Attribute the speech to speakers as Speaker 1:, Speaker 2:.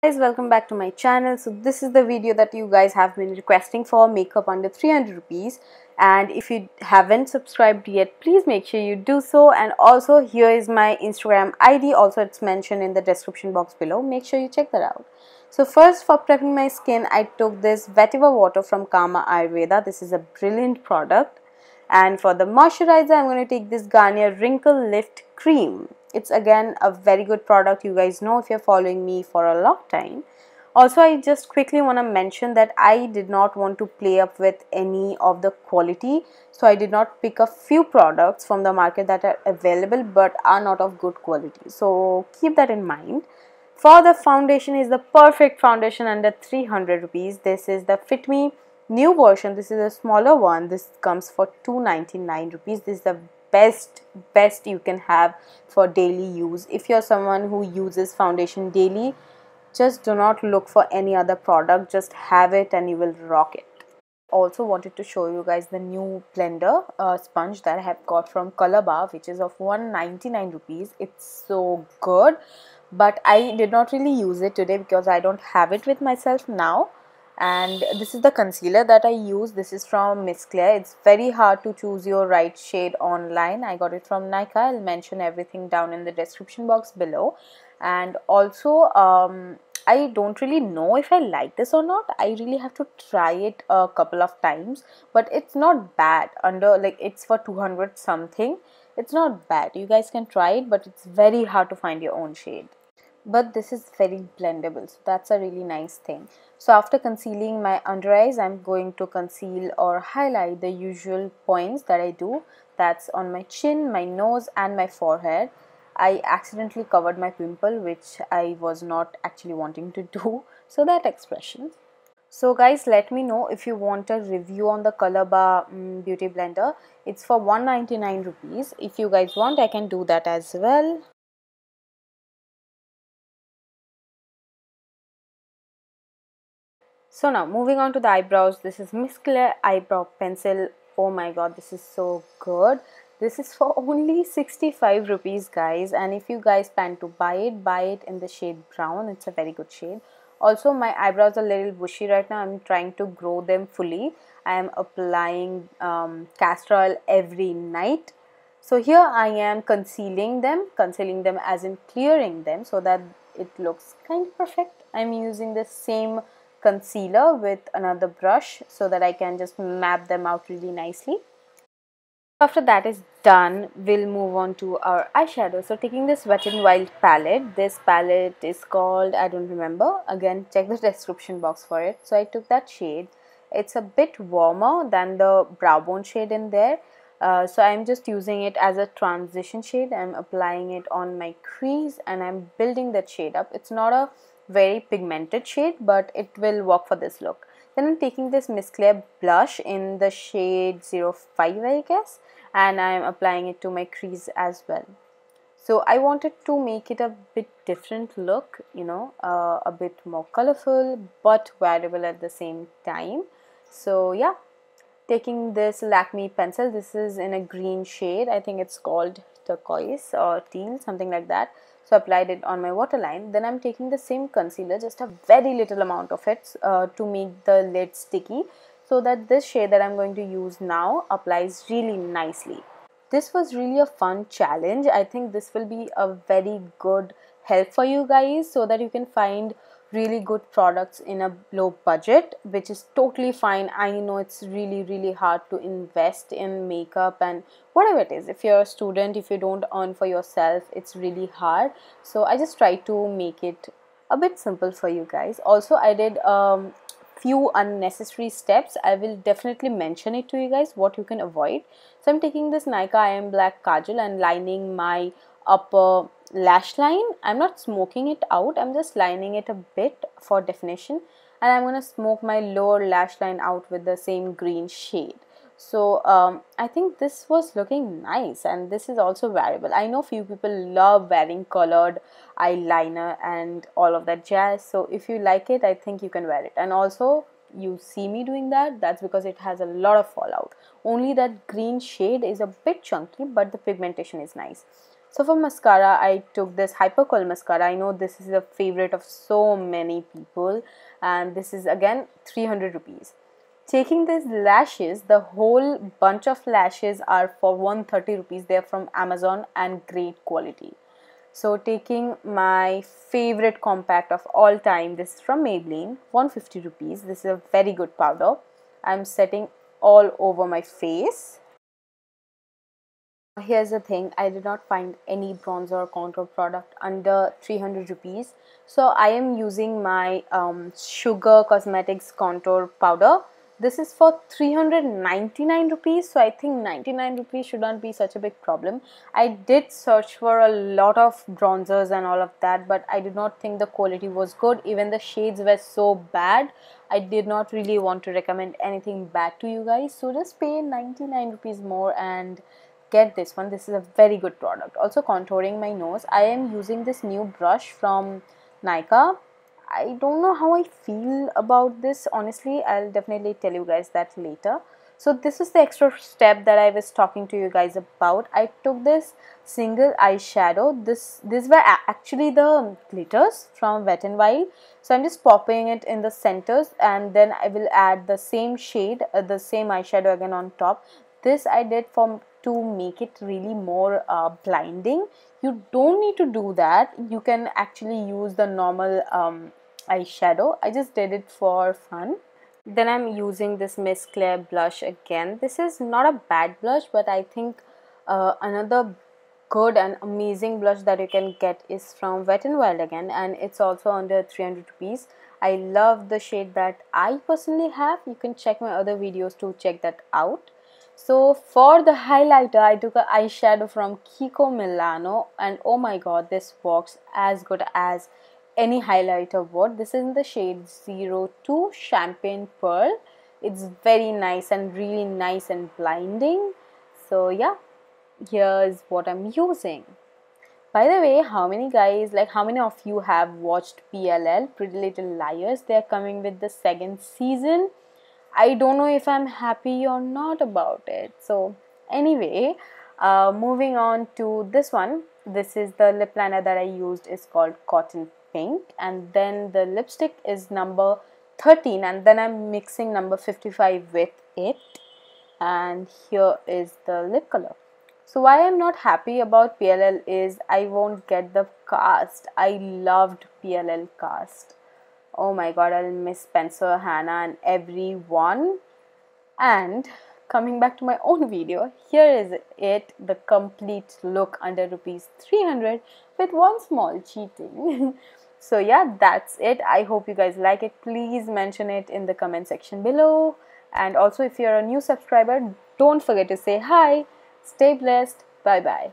Speaker 1: Guys, welcome back to my channel. So this is the video that you guys have been requesting for, makeup under 300 rupees. And if you haven't subscribed yet, please make sure you do so. And also here is my Instagram ID, also it's mentioned in the description box below. Make sure you check that out. So first, for prepping my skin, I took this VETIVER water from AYURVEDA. This is a brilliant product. And for the moisturizer, I'm going to take this Garnier Wrinkle Lift Cream. It's again a very good product. You guys know if you're following me for a long time. Also, I just quickly want to mention that I did not want to play up with any of the quality. So I did not pick a few products from the market that are available but are not of good quality. So keep that in mind. For the foundation, is the perfect foundation under 300 rupees. This is the Fit Me new version. This is a smaller one. This comes for 299 rupees. This is the best you can have for daily use. If you're someone who uses foundation daily, just do not look for any other product. Just have it and you will rock it. Also wanted to show you guys the new blender sponge that I have got from Color Bar, which is of 199 rupees. It's so good, but I did not really use it today because I don't have it with myself now. And this is the concealer that I use. This is from MASCARA. It's very hard to choose your right shade online. I got it from NYKAA. I'll mention everything down in the description box below. And also I don't really know if I like this or not. I really have to try it a couple of times, but it's not bad. Under, like, it's for 200 something. It's not bad. You guys can try it, but it's very hard to find your own shade. But this is very blendable, so that's a really nice thing. So after concealing my under eyes, I'm going to conceal or highlight the usual points that I do. That's on my chin, my nose and my forehead. I accidentally covered my pimple, which I was not actually wanting to do, so that expression. So guys, let me know if you want a review on the Color Bar beauty blender. It's for 199 rupees. If you guys want, I can do that as well. So now moving on to the eyebrows. This is MASCARA eyebrow pencil. Oh my god, this is so good. This is for only 65 rupees guys, and if you guys plan to buy it in the shade brown. It's a very good shade. Also, my eyebrows are a little bushy right now. I'm trying to grow them fully. I am applying castor oil every night. So here I am concealing them as in clearing them so that it looks kind of perfect. I'm using the same concealer with another brush so that I can just map them out really nicely. After that is done, we'll move on to our eyeshadow. So taking this Wet n Wild palette. This palette is called, I don't remember. Again, check the description box for it. So I took that shade. It's a bit warmer than the brow bone shade in there. So I'm just using it as a transition shade. I'm applying it on my crease and I'm building that shade up. It's not a very pigmented shade, but it will work for this look. Then I'm taking this MASCARA blush in the shade 05, I guess, and I'm applying it to my crease as well. So I wanted to make it a bit different look, you know, a bit more colorful but wearable at the same time. So yeah, taking this LAKME pencil. This is in a green shade. I think it's called turquoise or teal, something like that. So applied it on my waterline. Then I'm taking the same concealer, just a very little amount of it to make the lid sticky, so that this shade that I'm going to use now applies really nicely. This was really a fun challenge. I think this will be a very good help for you guys so that you can find really good products in a low budget, which is totally fine. I know it's really hard to invest in makeup and whatever it is. If you're a student, if you don't earn for yourself, it's really hard. So I just try to make it a bit simple for you guys. Also, I did few unnecessary steps. I will definitely mention it to you guys what you can avoid. So I'm taking this NYKAA IM Black Kajal and lining my upper lash line. I'm not smoking it out, I'm just lining it a bit for definition, and I'm going to smoke my lower lash line out with the same green shade. So I think this was looking nice, and this is also wearable. I know few people love wearing colored eyeliner and all of that jazz, so if you like it, I think you can wear it. And also, you see me doing that, that's because it has a lot of fallout. Only that green shade is a bit chunky, but the pigmentation is nice. So for mascara, I took this Hyper Coil mascara. I know this is a favorite of so many people, and this is again 300 rupees. Taking these lashes, the whole bunch of lashes are for 130 rupees. They are from Amazon and great quality. So taking my favorite compact of all time, this is from Maybelline, 150 rupees. This is a very good powder. I'm setting all over my face. Here's the thing, I did not find any bronzer or contour product under 300 rupees. So I am using my Sugar Cosmetics contour powder. This is for 399 rupees. So I think 99 rupees should not be such a big problem. I did search for a lot of bronzers and all of that, but I did not think the quality was good. Even the shades were so bad. I did not really want to recommend anything bad to you guys. So just pay 99 rupees more and get this one. This is a very good product. Also contouring my nose, I am using this new brush from NYKAA. I don't know how I feel about this, honestly. I'll definitely tell you guys that later. So this is the extra step that I was talking to you guys about. I took this single eyeshadow. These were actually the glitters from Wet n Wild. So I'm just popping it in the centers, and then I will add the same shade, the same eyeshadow again on top. This I did to make it really more blinding. You don't need to do that. You can actually use the normal eyeshadow. I just did it for fun. Then I'm using this Miss Claire blush again. This is not a bad blush, but I think another good and amazing blush that you can get is from Wet n Wild again, and it's also under 300 rupees. I love the shade that I personally have. You can check my other videos to check that out. So for the highlighter, I took an eyeshadow from KIKO Milano, and oh my god, this works as good as any highlighter would. This is in the shade 02 Champagne Pearl. It's very nice and really nice and blinding. So yeah, here's what I'm using. By the way, how many of you have watched PLL, Pretty Little Liars? They're coming with the second season. I don't know if I'm happy or not about it. So anyway, moving on to this one. This is the lip liner that I used, is called Cotton Pink, and then the lipstick is number 13, and then I'm mixing number 55 with it, and here is the lip color. So why I'm not happy about PLL is I won't get the cast. I loved PLL cast. Oh my god, I'll miss Spencer, Hannah and everyone. And coming back to my own video, here is it, the complete look under rupees 300 with one small cheating. So yeah, that's it. I hope you guys like it. Please mention it in the comment section below. And also if you're a new subscriber, don't forget to say hi. Stay blessed. Bye bye.